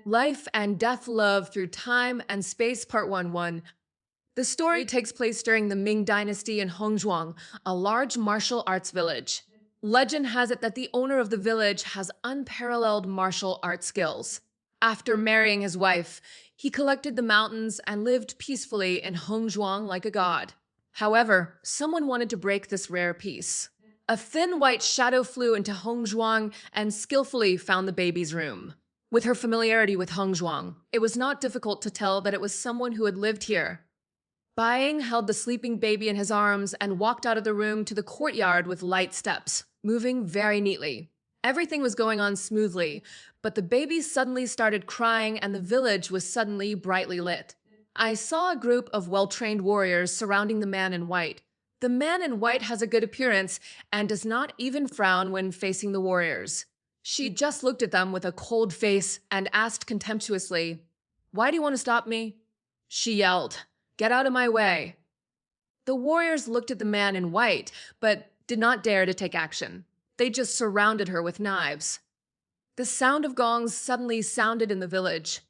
Life and Death Love Through Time and Space Part 1-1. The story takes place during the Ming Dynasty in Hongzhuang, a large martial arts village. Legend has it that the owner of the village has unparalleled martial art skills. After marrying his wife, he collected the mountains and lived peacefully in Hongzhuang like a god. However, someone wanted to break this rare peace. A thin white shadow flew into Hongzhuang and skillfully found the baby's room. With her familiarity with Hongzhuang, it was not difficult to tell that it was someone who had lived here. Baiying held the sleeping baby in his arms and walked out of the room to the courtyard with light steps, moving very neatly. Everything was going on smoothly, but the baby suddenly started crying and the village was suddenly brightly lit. I saw a group of well-trained warriors surrounding the man in white. The man in white has a good appearance and does not even frown when facing the warriors. She just looked at them with a cold face and asked contemptuously, "Why do you want to stop me?" She yelled, "Get out of my way." The warriors looked at the man in white, but did not dare to take action. They just surrounded her with knives. The sound of gongs suddenly sounded in the village.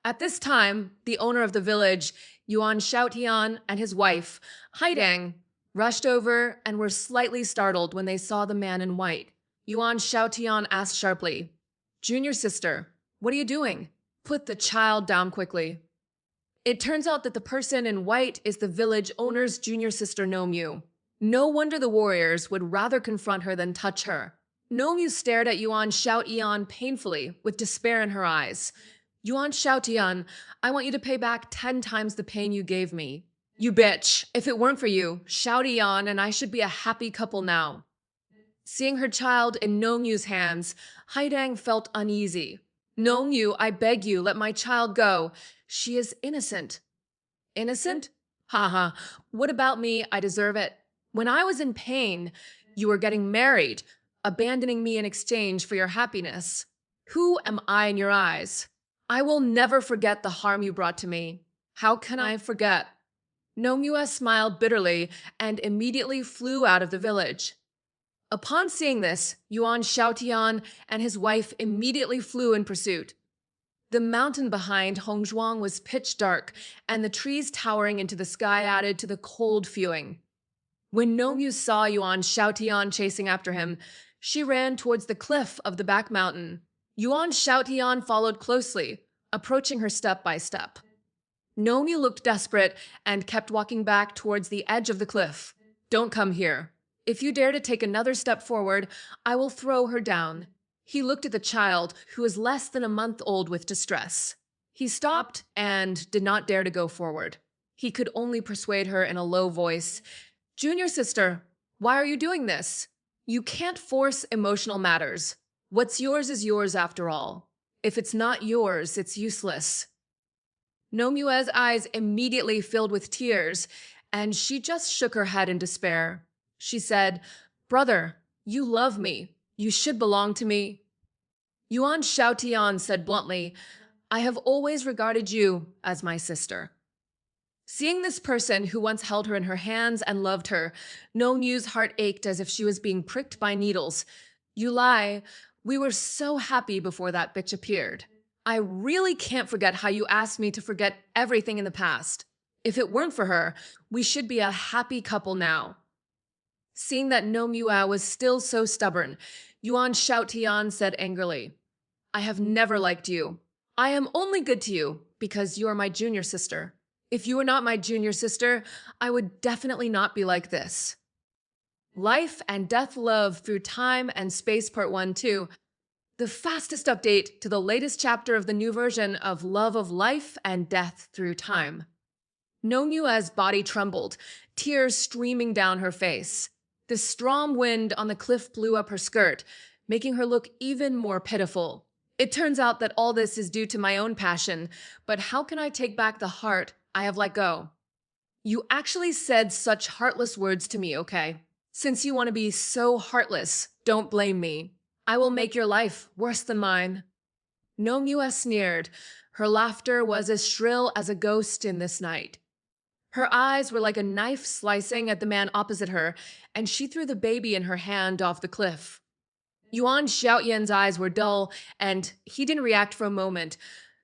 At this time, the owner of the village, Yuan Shaotian, and his wife, Haidang, rushed over and were slightly startled when they saw the man in white. Yuan Shaotian asked sharply, "Junior sister, what are you doing?" "Put the child down quickly." It turns out that the person in white is the village owner's junior sister Nomyu. No wonder the warriors would rather confront her than touch her. Nomyu stared at Yuan Shaotian painfully, with despair in her eyes. "Yuan Shaotian, I want you to pay back 10 times the pain you gave me." "You bitch! If it weren't for you, Shaotian and I should be a happy couple now." Seeing her child in Nongyu's hands, Haidang felt uneasy. "Nongyu, I beg you, let my child go. She is innocent." "Innocent? Haha, what about me? I deserve it. When I was in pain, you were getting married, abandoning me in exchange for your happiness. Who am I in your eyes? I will never forget the harm you brought to me. How can I forget?" Nongyu smiled bitterly and immediately flew out of the village. Upon seeing this, Yuan Shaotian and his wife immediately flew in pursuit. The mountain behind Hongzhuang was pitch dark, and the trees towering into the sky added to the cold feeling. When Nongyu saw Yuan Shaotian chasing after him, she ran towards the cliff of the back mountain. Yuan Shaotian followed closely, approaching her step by step. Nongyu looked desperate and kept walking back towards the edge of the cliff. "Don't come here. If you dare to take another step forward, I will throw her down." He looked at the child, who was less than a month old, with distress. He stopped and did not dare to go forward. He could only persuade her in a low voice, "Junior sister, why are you doing this? You can't force emotional matters. What's yours is yours after all. If it's not yours, it's useless." Nomyue's eyes immediately filled with tears, and she just shook her head in despair. She said, "Brother, you love me. You should belong to me." Yuan Shaotian said bluntly, "I have always regarded you as my sister." Seeing this person who once held her in her hands and loved her, Nomyu's heart ached as if she was being pricked by needles. "You lie. We were so happy before that bitch appeared. I really can't forget how you asked me to forget everything in the past. If it weren't for her, we should be a happy couple now." Seeing that Nomyua was still so stubborn, Yuan Shaotian said angrily, "I have never liked you. I am only good to you because you are my junior sister. If you were not my junior sister, I would definitely not be like this." Life and Death Love Through Time and Space Part 1-2, the fastest update to the latest chapter of the new version of Love of Life and Death Through Time. Nonyua's body trembled, tears streaming down her face. The strong wind on the cliff blew up her skirt, making her look even more pitiful. It turns out that all this is due to my own passion, but how can I take back the heart I have let go? You actually said such heartless words to me, okay? Since you want to be so heartless, don't blame me. I will make your life worse than mine. Nomyua sneered. Her laughter was as shrill as a ghost in this night. Her eyes were like a knife slicing at the man opposite her, and she threw the baby in her hand off the cliff. Yuan Xiaoyan's eyes were dull, and he didn't react for a moment.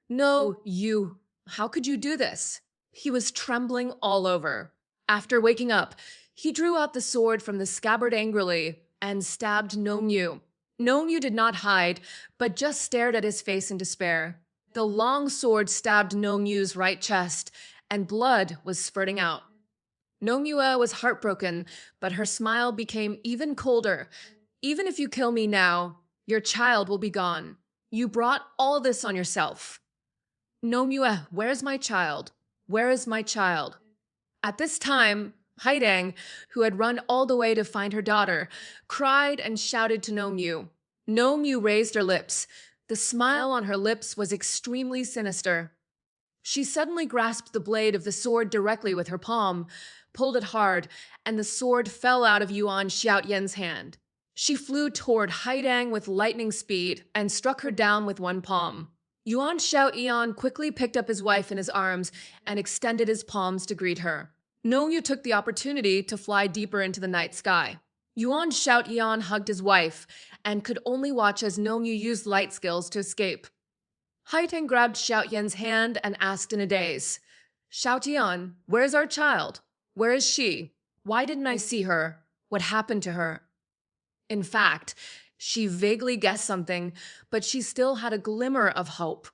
No, you. How could you do this? He was trembling all over. After waking up, he drew out the sword from the scabbard angrily and stabbed Nongyu. Nongyu did not hide, but just stared at his face in despair. The long sword stabbed Nongyu's right chest, and blood was spurting out. Nongyue was heartbroken, but her smile became even colder. Even if you kill me now, your child will be gone. You brought all this on yourself. Nongyue, where's my child? Where is my child? At this time, Haidang, who had run all the way to find her daughter, cried and shouted to Nongyu. Nongyu raised her lips. The smile on her lips was extremely sinister. She suddenly grasped the blade of the sword directly with her palm, pulled it hard, and the sword fell out of Yuan Xiaoyan's hand. She flew toward Haidang with lightning speed and struck her down with one palm. Yuan Xiaoyan quickly picked up his wife in his arms and extended his palms to greet her. Nongyu took the opportunity to fly deeper into the night sky. Yuan Xiaoyan hugged his wife and could only watch as Nongyu used light skills to escape. Haiteng grabbed Xiaoyan's hand and asked in a daze, Xiaotian, where's our child? Where is she? Why didn't I see her? What happened to her? In fact, she vaguely guessed something, but she still had a glimmer of hope.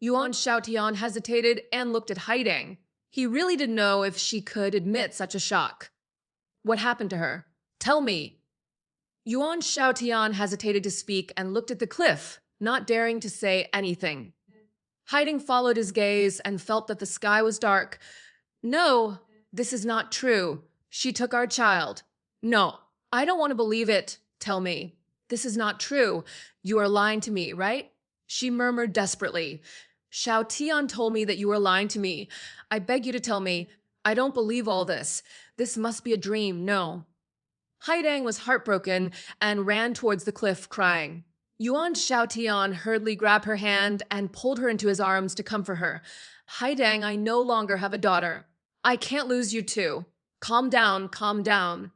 Yuan Xiaotian hesitated and looked at Haideng. He really didn't know if she could admit such a shock. What happened to her? Tell me. Yuan Xiaotian hesitated to speak and looked at the cliff, not daring to say anything. Haideng followed his gaze and felt that the sky was dark. No, this is not true. She took our child. No, I don't want to believe it. Tell me. This is not true. You are lying to me, right? She murmured desperately. Xiaotian told me that you were lying to me. I beg you to tell me. I don't believe all this. This must be a dream, no. Haidang was heartbroken and ran towards the cliff, crying. Yuan Xiaotian hurriedly grabbed her hand and pulled her into his arms to comfort her. Haidang, I no longer have a daughter. I can't lose you too. Calm down, calm down.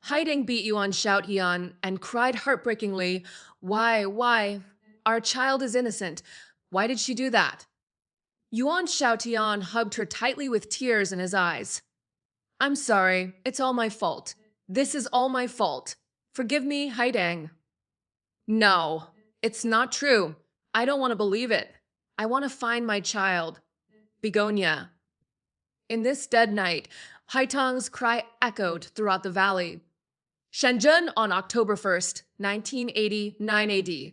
Haidang beat Yuan Xiaotian and cried heartbreakingly, Why? Our child is innocent. Why did she do that? Yuan Xiaotian hugged her tightly with tears in his eyes. I'm sorry, it's all my fault. This is all my fault. Forgive me, Haidang. No, it's not true. I don't want to believe it. I want to find my child. Begonia. In this dead night, Haitang's cry echoed throughout the valley. Shenzhen on October 1st, 1989 AD.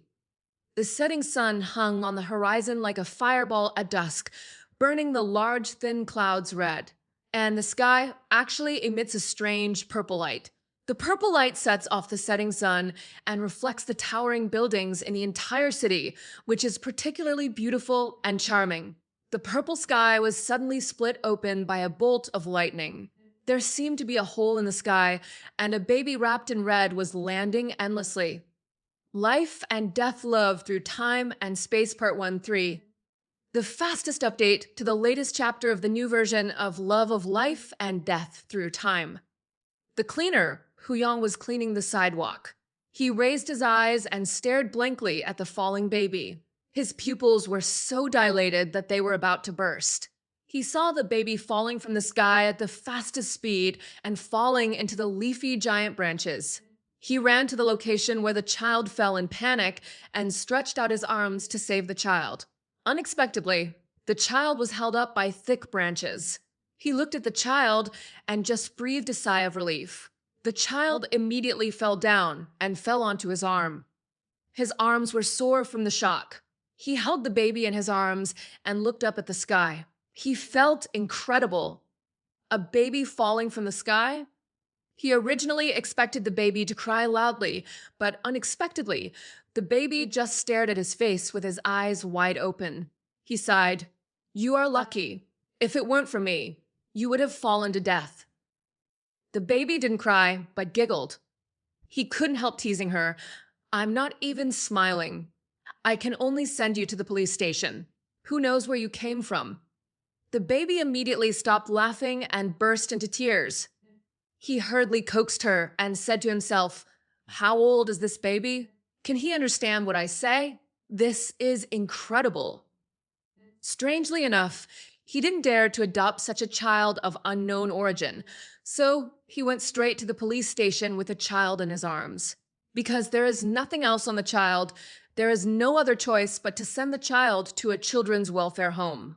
The setting sun hung on the horizon like a fireball at dusk, burning the large, thin clouds red. And the sky actually emits a strange purple light. The purple light sets off the setting sun and reflects the towering buildings in the entire city, which is particularly beautiful and charming. The purple sky was suddenly split open by a bolt of lightning. There seemed to be a hole in the sky, and a baby wrapped in red was landing endlessly. Life and Death Love Through Time and Space Part 1-3. The fastest update to the latest chapter of the new version of Love of Life and Death Through Time. The cleaner, Huyang, was cleaning the sidewalk. He raised his eyes and stared blankly at the falling baby. His pupils were so dilated that they were about to burst. He saw the baby falling from the sky at the fastest speed and falling into the leafy giant branches. He ran to the location where the child fell in panic and stretched out his arms to save the child. Unexpectedly, the child was held up by thick branches. He looked at the child and just breathed a sigh of relief. The child immediately fell down and fell onto his arm. His arms were sore from the shock. He held the baby in his arms and looked up at the sky. He felt incredible. A baby falling from the sky? He originally expected the baby to cry loudly, but unexpectedly, the baby just stared at his face with his eyes wide open. He sighed, You are lucky. If it weren't for me, you would have fallen to death. The baby didn't cry, but giggled. He couldn't help teasing her. I'm not even smiling. I can only send you to the police station. Who knows where you came from? The baby immediately stopped laughing and burst into tears. He hurriedly coaxed her and said to himself, How old is this baby? Can he understand what I say? This is incredible. Strangely enough, he didn't dare to adopt such a child of unknown origin, so he went straight to the police station with a child in his arms. Because there is nothing else on the child, there is no other choice but to send the child to a children's welfare home.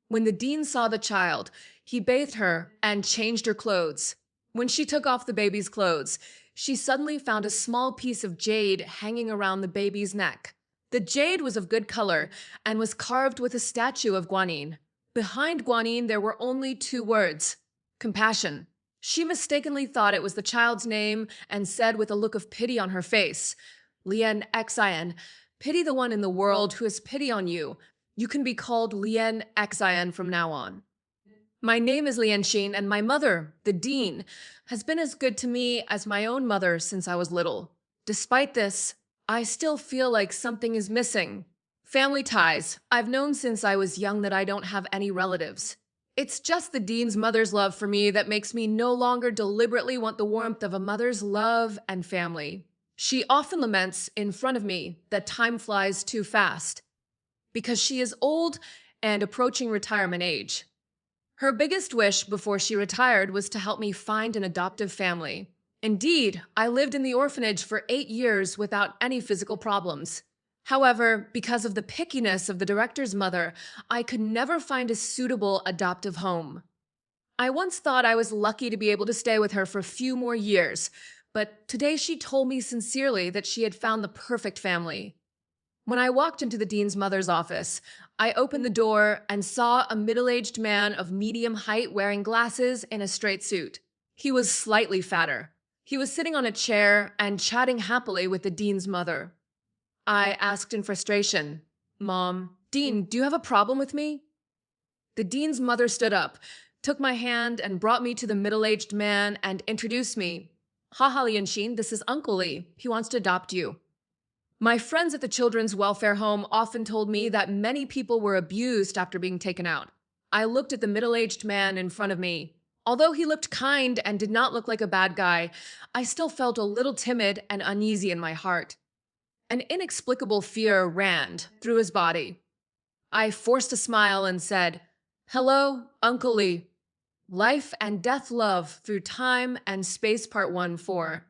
When the dean saw the child, he bathed her and changed her clothes. When she took off the baby's clothes, she suddenly found a small piece of jade hanging around the baby's neck. The jade was of good color and was carved with a statue of Guanyin. Behind Guanyin, there were only two words: compassion. She mistakenly thought it was the child's name and said with a look of pity on her face, "Lien Xian, pity the one in the world who has pity on you. You can be called Lien Xian from now on." My name is Lianxin, and my mother, the dean, has been as good to me as my own mother since I was little. Despite this, I still feel like something is missing. Family ties. I've known since I was young that I don't have any relatives. It's just the dean's mother's love for me that makes me no longer deliberately want the warmth of a mother's love and family. She often laments in front of me that time flies too fast because she is old and approaching retirement age. Her biggest wish before she retired was to help me find an adoptive family. Indeed, I lived in the orphanage for 8 years without any physical problems. However, because of the pickiness of the director's mother, I could never find a suitable adoptive home. I once thought I was lucky to be able to stay with her for a few more years, but today she told me sincerely that she had found the perfect family. When I walked into the dean's mother's office, I opened the door and saw a middle-aged man of medium height wearing glasses in a straight suit. He was slightly fatter. He was sitting on a chair and chatting happily with the dean's mother. I asked in frustration, "Mom, Dean, do you have a problem with me?" The dean's mother stood up, took my hand, and brought me to the middle-aged man and introduced me. "Haha, Lianxin, this is Uncle Li. He wants to adopt you." My friends at the children's welfare home often told me that many people were abused after being taken out. I looked at the middle-aged man in front of me. Although he looked kind and did not look like a bad guy, I still felt a little timid and uneasy in my heart. An inexplicable fear ran through his body. I forced a smile and said, "Hello, Uncle Li. Life and Death Love Through Time and Space Part 1-4.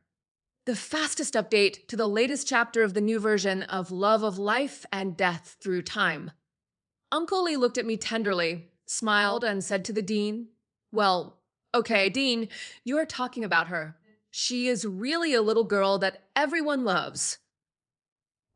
The fastest update to the latest chapter of the new version of Love of Life and Death Through Time." Uncle Li looked at me tenderly, smiled, and said to the dean, "Well, okay, Dean, you are talking about her. She is really a little girl that everyone loves.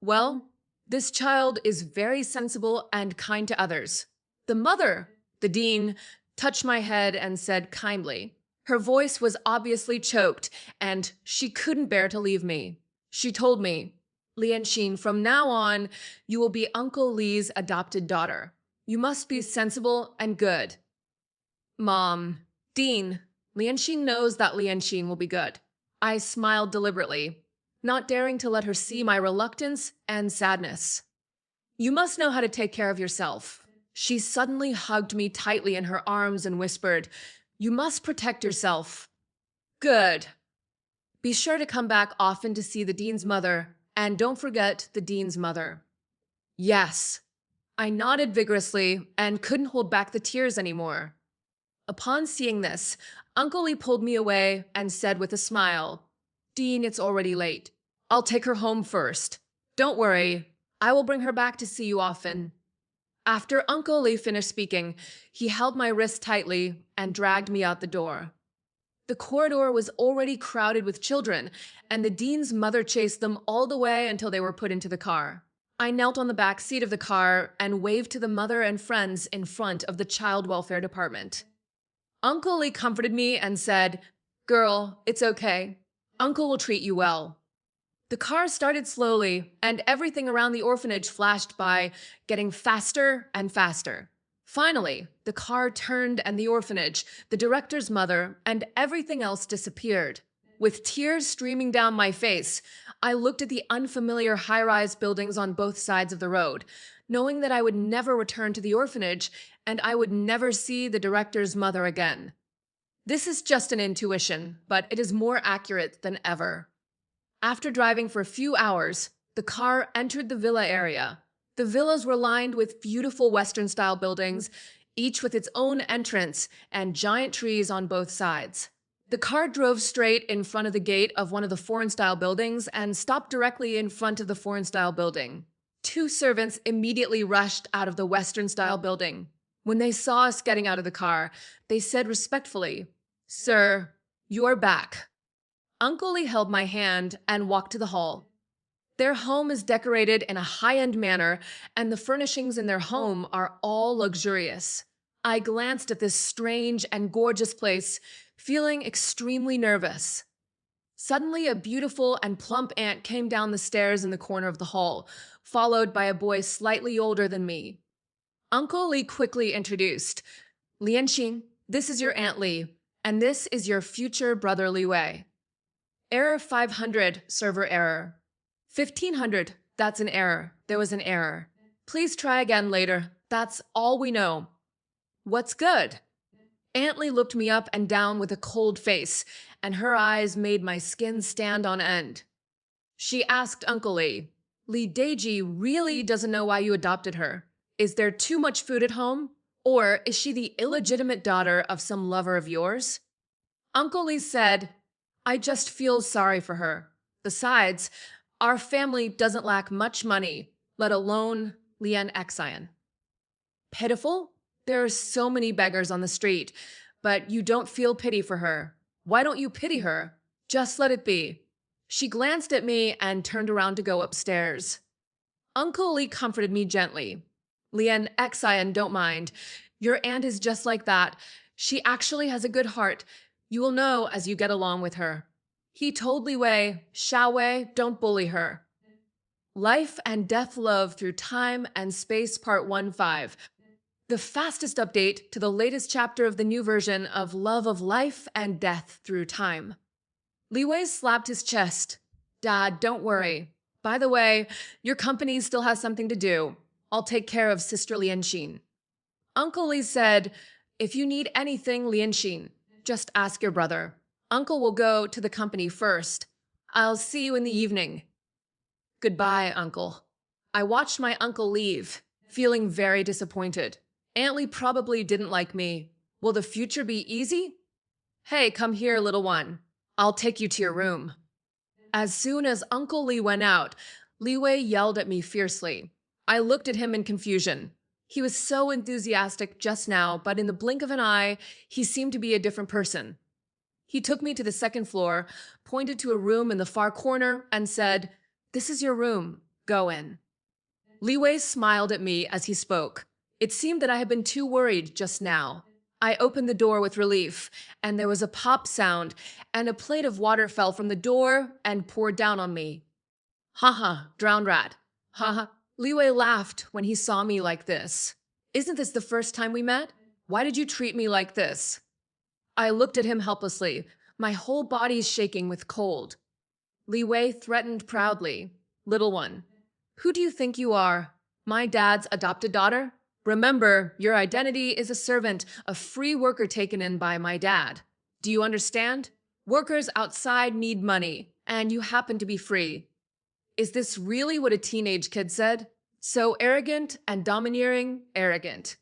Well, this child is very sensible and kind to others." The mother, the dean, touched my head and said kindly. Her voice was obviously choked, and she couldn't bear to leave me. She told me, "Lianxin, from now on, you will be Uncle Li's adopted daughter. You must be sensible and good." Mom, Dean, Lianxin knows that Lianxin will be good. I smiled deliberately, not daring to let her see my reluctance and sadness. "You must know how to take care of yourself." She suddenly hugged me tightly in her arms and whispered, "You must protect yourself." "Good. Be sure to come back often to see the dean's mother, and don't forget the dean's mother." "Yes." I nodded vigorously and couldn't hold back the tears anymore. Upon seeing this, Uncle Li pulled me away and said with a smile, "Dean, it's already late. I'll take her home first. Don't worry, I will bring her back to see you often." After Uncle Li finished speaking, he held my wrist tightly and dragged me out the door. The corridor was already crowded with children, and the dean's mother chased them all the way until they were put into the car. I knelt on the back seat of the car and waved to the mother and friends in front of the child welfare department. Uncle Li comforted me and said, "Girl, it's okay. Uncle will treat you well." The car started slowly, and everything around the orphanage flashed by, getting faster and faster. Finally, the car turned and the orphanage, the director's mother, and everything else disappeared. With tears streaming down my face, I looked at the unfamiliar high-rise buildings on both sides of the road, knowing that I would never return to the orphanage and I would never see the director's mother again. This is just an intuition, but it is more accurate than ever. After driving for a few hours, the car entered the villa area. The villas were lined with beautiful Western-style buildings, each with its own entrance and giant trees on both sides. The car drove straight in front of the gate of one of the foreign-style buildings and stopped directly in front of the foreign-style building. Two servants immediately rushed out of the Western-style building. When they saw us getting out of the car, they said respectfully, "Sir, you're back." Uncle Lee held my hand and walked to the hall. Their home is decorated in a high-end manner, and the furnishings in their home are all luxurious. I glanced at this strange and gorgeous place, feeling extremely nervous. Suddenly, a beautiful and plump aunt came down the stairs in the corner of the hall, followed by a boy slightly older than me. Uncle Lee quickly introduced, "Lianxin, this is your Aunt Lee, and this is your future brother Li Wei." Error 500, server error. 1500, that's an error. There was an error. Please try again later. That's all we know. What's good? Aunt Lee looked me up and down with a cold face, and her eyes made my skin stand on end. She asked Uncle Lee, "Li Deji really doesn't know why you adopted her. Is there too much food at home? Or is she the illegitimate daughter of some lover of yours?" Uncle Lee said, "I just feel sorry for her. Besides, our family doesn't lack much money, let alone Lian Xian." Pitiful? There are so many beggars on the street, but you don't feel pity for her. Why don't you pity her? Just let it be. She glanced at me and turned around to go upstairs. Uncle Lee comforted me gently. "Lian Xian, don't mind. Your aunt is just like that. She actually has a good heart. You will know as you get along with her." He told Li Wei, "Xiao Wei, don't bully her." Life and Death Love Through Time and Space Part 1-5. The fastest update to the latest chapter of the new version of Love of Life and Death Through Time. Li Wei slapped his chest. "Dad, don't worry. By the way, your company still has something to do. I'll take care of Sister Lianxin." Uncle Lee said, "If you need anything, Lianxin, just ask your brother. Uncle will go to the company first. I'll see you in the evening." Goodbye, Uncle. I watched my uncle leave, feeling very disappointed. Aunt Lee probably didn't like me. Will the future be easy? "Hey, come here, little one. I'll take you to your room." As soon as Uncle Lee went out, Li Wei yelled at me fiercely. I looked at him in confusion. He was so enthusiastic just now, but in the blink of an eye, he seemed to be a different person. He took me to the second floor, pointed to a room in the far corner, and said, "This is your room. Go in." Li Wei smiled at me as he spoke. It seemed that I had been too worried just now. I opened the door with relief, and there was a pop sound, and a plate of water fell from the door and poured down on me. "Haha, drowned rat. Haha." Li Wei laughed when he saw me like this. "Isn't this the first time we met? Why did you treat me like this?" I looked at him helplessly, my whole body shaking with cold. Li Wei threatened proudly, "Little one, who do you think you are? My dad's adopted daughter? Remember, your identity is a servant, a free worker taken in by my dad. Do you understand? Workers outside need money, and you happen to be free." Is this really what a teenage kid said? So arrogant and domineering, arrogant.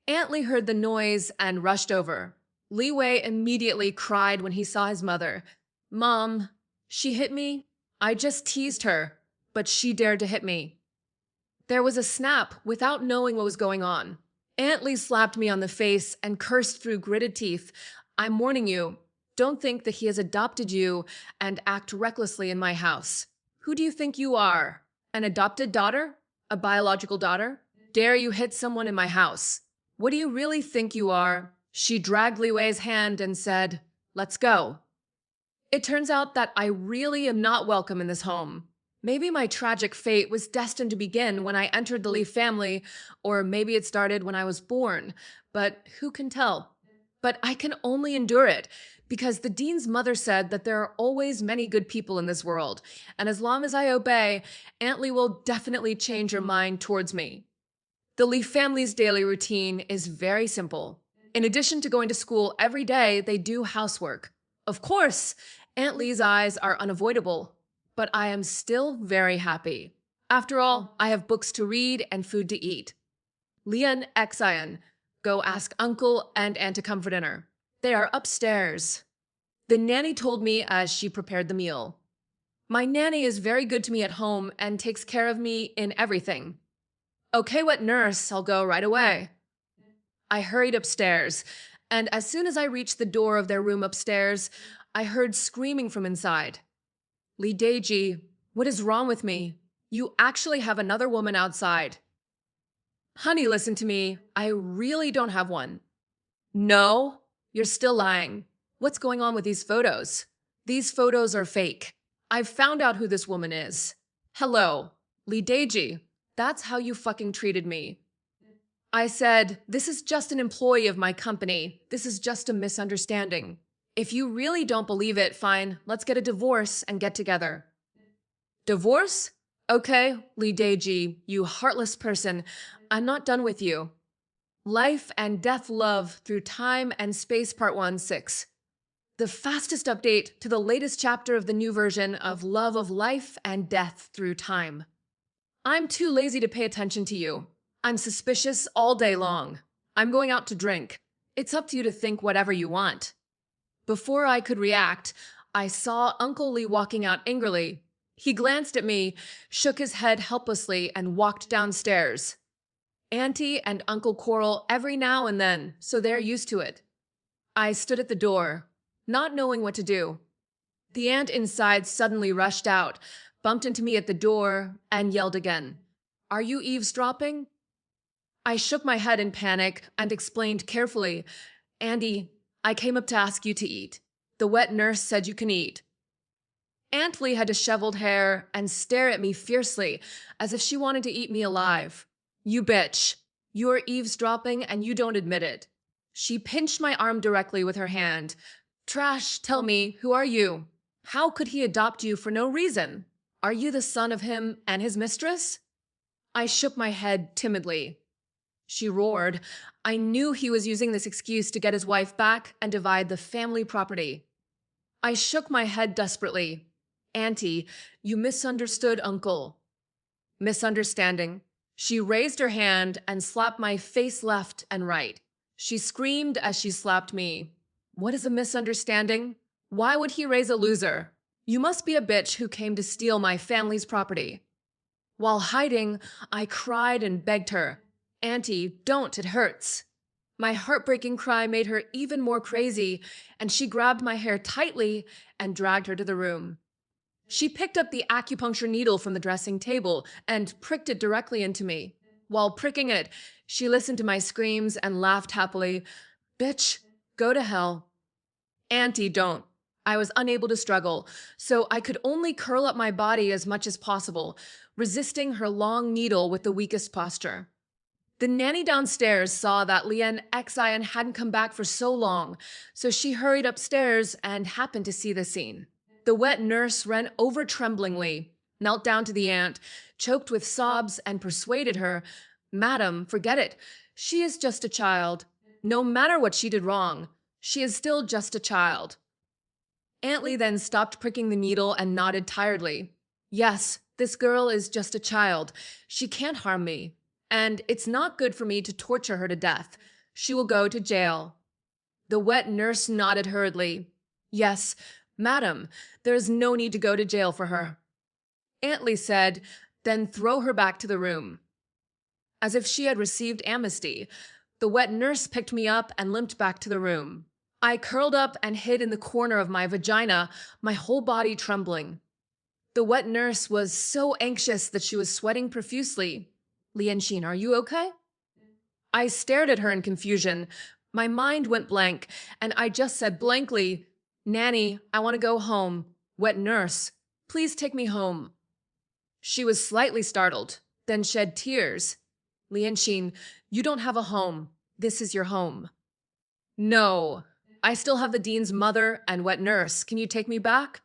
Aunt Lee heard the noise and rushed over. Li Wei immediately cried when he saw his mother. "Mom, she hit me. I just teased her, but she dared to hit me." There was a snap without knowing what was going on. Aunt Lee slapped me on the face and cursed through gritted teeth. "I'm warning you, don't think that he has adopted you and act recklessly in my house. Who do you think you are? An adopted daughter? A biological daughter? Dare you hit someone in my house? What do you really think you are?" She dragged Li Wei's hand and said, "Let's go." It turns out that I really am not welcome in this home. Maybe my tragic fate was destined to begin when I entered the Li family, or maybe it started when I was born, but who can tell? But I can only endure it, because the dean's mother said that there are always many good people in this world, and as long as I obey, Aunt Lee will definitely change her mind towards me. The Li family's daily routine is very simple. In addition to going to school every day, they do housework. Of course, Aunt Lee's eyes are unavoidable, but I am still very happy. After all, I have books to read and food to eat. Lian Xian, go ask uncle and aunt to come for dinner. They are upstairs. The nanny told me as she prepared the meal. My nanny is very good to me at home and takes care of me in everything. Okay, wet nurse, I'll go right away. I hurried upstairs, and as soon as I reached the door of their room upstairs, I heard screaming from inside. Li Deji, what is wrong with me? You actually have another woman outside. Honey, listen to me. I really don't have one. No, you're still lying. What's going on with these photos? These photos are fake. I've found out who this woman is. Hello, Li Deji. That's how you fucking treated me. I said, this is just an employee of my company. This is just a misunderstanding. If you really don't believe it, fine, let's get a divorce and get together. Divorce? Okay, Li Deji, you heartless person. I'm not done with you. Life and Death Love Through Time and Space Part 1-6. The fastest update to the latest chapter of the new version of Love of Life and Death Through Time. I'm too lazy to pay attention to you. I'm suspicious all day long. I'm going out to drink. It's up to you to think whatever you want. Before I could react, I saw Uncle Li walking out angrily. He glanced at me, shook his head helplessly, and walked downstairs. Auntie and Uncle quarrel every now and then, so they're used to it. I stood at the door, not knowing what to do. The aunt inside suddenly rushed out, bumped into me at the door, and yelled again. Are you eavesdropping? I shook my head in panic and explained carefully, Andy, I came up to ask you to eat. The wet nurse said you can eat. Aunt Lee had disheveled hair and stare at me fiercely, as if she wanted to eat me alive. You bitch. You're eavesdropping and you don't admit it. She pinched my arm directly with her hand. Trash, tell me, who are you? How could he adopt you for no reason? Are you the son of him and his mistress? I shook my head timidly. She roared. I knew he was using this excuse to get his wife back and divide the family property. I shook my head desperately. Auntie, you misunderstood Uncle. Misunderstanding. She raised her hand and slapped my face left and right. She screamed as she slapped me. What is a misunderstanding? Why would he raise a loser? You must be a bitch who came to steal my family's property. While hiding, I cried and begged her. Auntie, don't, it hurts. My heartbreaking cry made her even more crazy, and she grabbed my hair tightly and dragged her to the room. She picked up the acupuncture needle from the dressing table and pricked it directly into me. While pricking it, she listened to my screams and laughed happily. Bitch, go to hell. Auntie, don't. I was unable to struggle, so I could only curl up my body as much as possible, resisting her long needle with the weakest posture. The nanny downstairs saw that Lian Xian hadn't come back for so long, so she hurried upstairs and happened to see the scene. The wet nurse ran over tremblingly, knelt down to the aunt, choked with sobs, and persuaded her, Madam, forget it. She is just a child. No matter what she did wrong, she is still just a child. Aunt Lee then stopped pricking the needle and nodded tiredly. Yes, this girl is just a child. She can't harm me. And it's not good for me to torture her to death. She will go to jail. The wet nurse nodded hurriedly. Yes, madam, there is no need to go to jail for her. Aunt Lee said, then throw her back to the room. As if she had received amnesty, the wet nurse picked me up and limped back to the room. I curled up and hid in the corner of my vagina, my whole body trembling. The wet nurse was so anxious that she was sweating profusely. Lianxin, are you okay? I stared at her in confusion. My mind went blank, and I just said blankly, Nanny, I want to go home. Wet nurse, please take me home. She was slightly startled, then shed tears. Lianxin, you don't have a home. This is your home. No, I still have the dean's mother and wet nurse. Can you take me back?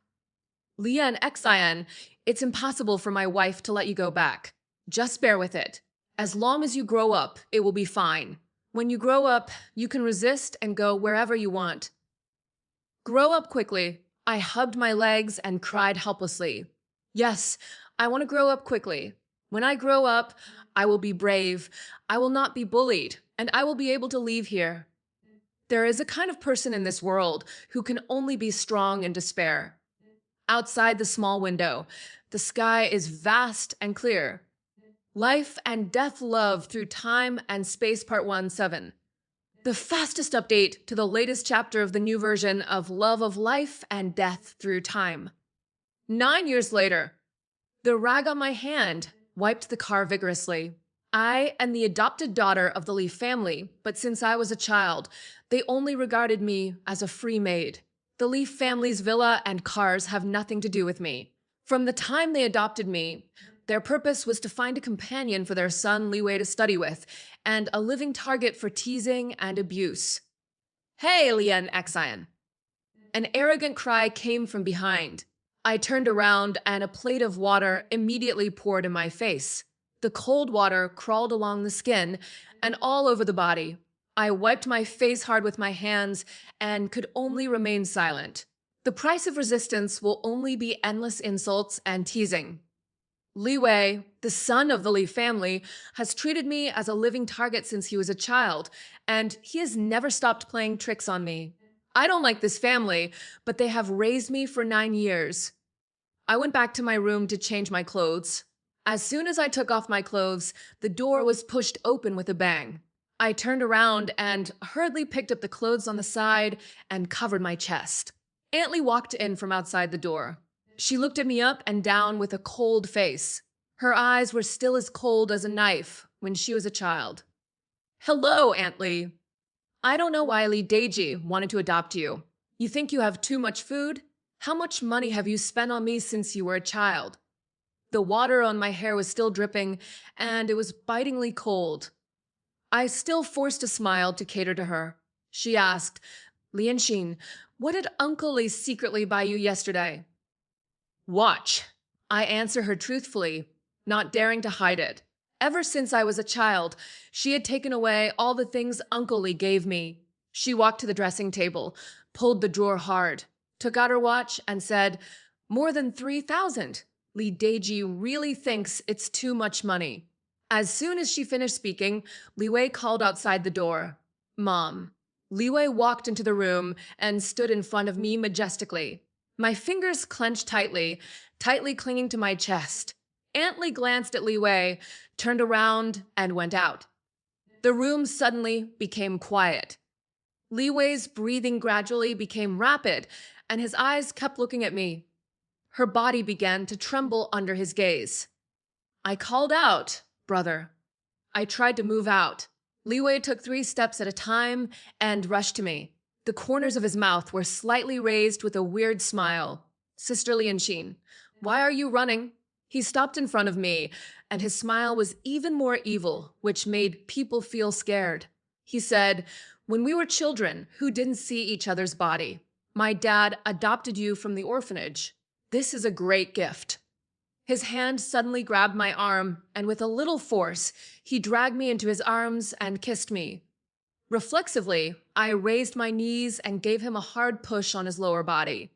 Lian Xian, it's impossible for my wife to let you go back. Just bear with it. As long as you grow up, it will be fine. When you grow up, you can resist and go wherever you want. Grow up quickly. I hugged my legs and cried helplessly. Yes, I want to grow up quickly. When I grow up, I will be brave, I will not be bullied, and I will be able to leave here. There is a kind of person in this world who can only be strong in despair. Outside the small window, the sky is vast and clear. Life and Death Love Through Time and Space Part 1 7. The fastest update to the latest chapter of the new version of Love of Life and Death Through Time. 9 years later, the rag on my hand wiped the car vigorously. I am the adopted daughter of the Lee family, but since I was a child, they only regarded me as a free maid. The Lee family's villa and cars have nothing to do with me. From the time they adopted me, their purpose was to find a companion for their son Li Wei to study with, and a living target for teasing and abuse. Hey, Lian Xian! An arrogant cry came from behind. I turned around and a plate of water immediately poured in my face. The cold water crawled along the skin and all over the body. I wiped my face hard with my hands and could only remain silent. The price of resistance will only be endless insults and teasing. Li Wei, the son of the Li family, has treated me as a living target since he was a child, and he has never stopped playing tricks on me. I don't like this family, but they have raised me for 9 years. I went back to my room to change my clothes. As soon as I took off my clothes, the door was pushed open with a bang. I turned around and hurriedly picked up the clothes on the side and covered my chest. Aunt Lee walked in from outside the door. She looked at me up and down with a cold face. Her eyes were still as cold as a knife when she was a child. Hello, Aunt Lee. I don't know why Li Deji wanted to adopt you. You think you have too much food? How much money have you spent on me since you were a child? The water on my hair was still dripping, and it was bitingly cold. I still forced a smile to cater to her. She asked, Lianxin, what did Uncle Li secretly buy you yesterday? Watch. I answer her truthfully, not daring to hide it. Ever since I was a child, she had taken away all the things Uncle Lee gave me. She walked to the dressing table, pulled the drawer hard, took out her watch, and said, More than 3,000. Li Deji really thinks it's too much money. As soon as she finished speaking, Li Wei called outside the door. Mom. Li Wei walked into the room and stood in front of me majestically. My fingers clenched tightly, tightly clinging to my chest. Aunt Lee glanced at Li Wei, turned around, and went out. The room suddenly became quiet. Li Wei's breathing gradually became rapid, and his eyes kept looking at me. Her body began to tremble under his gaze. I called out, brother. I tried to move out. Li Wei took 3 steps at a time and rushed to me. The corners of his mouth were slightly raised with a weird smile. Sister Lianxin, why are you running? He stopped in front of me, and his smile was even more evil, which made people feel scared. He said, When we were children who didn't see each other's body, my dad adopted you from the orphanage. This is a great gift. His hand suddenly grabbed my arm, and with a little force, he dragged me into his arms and kissed me. Reflexively, I raised my knees and gave him a hard push on his lower body.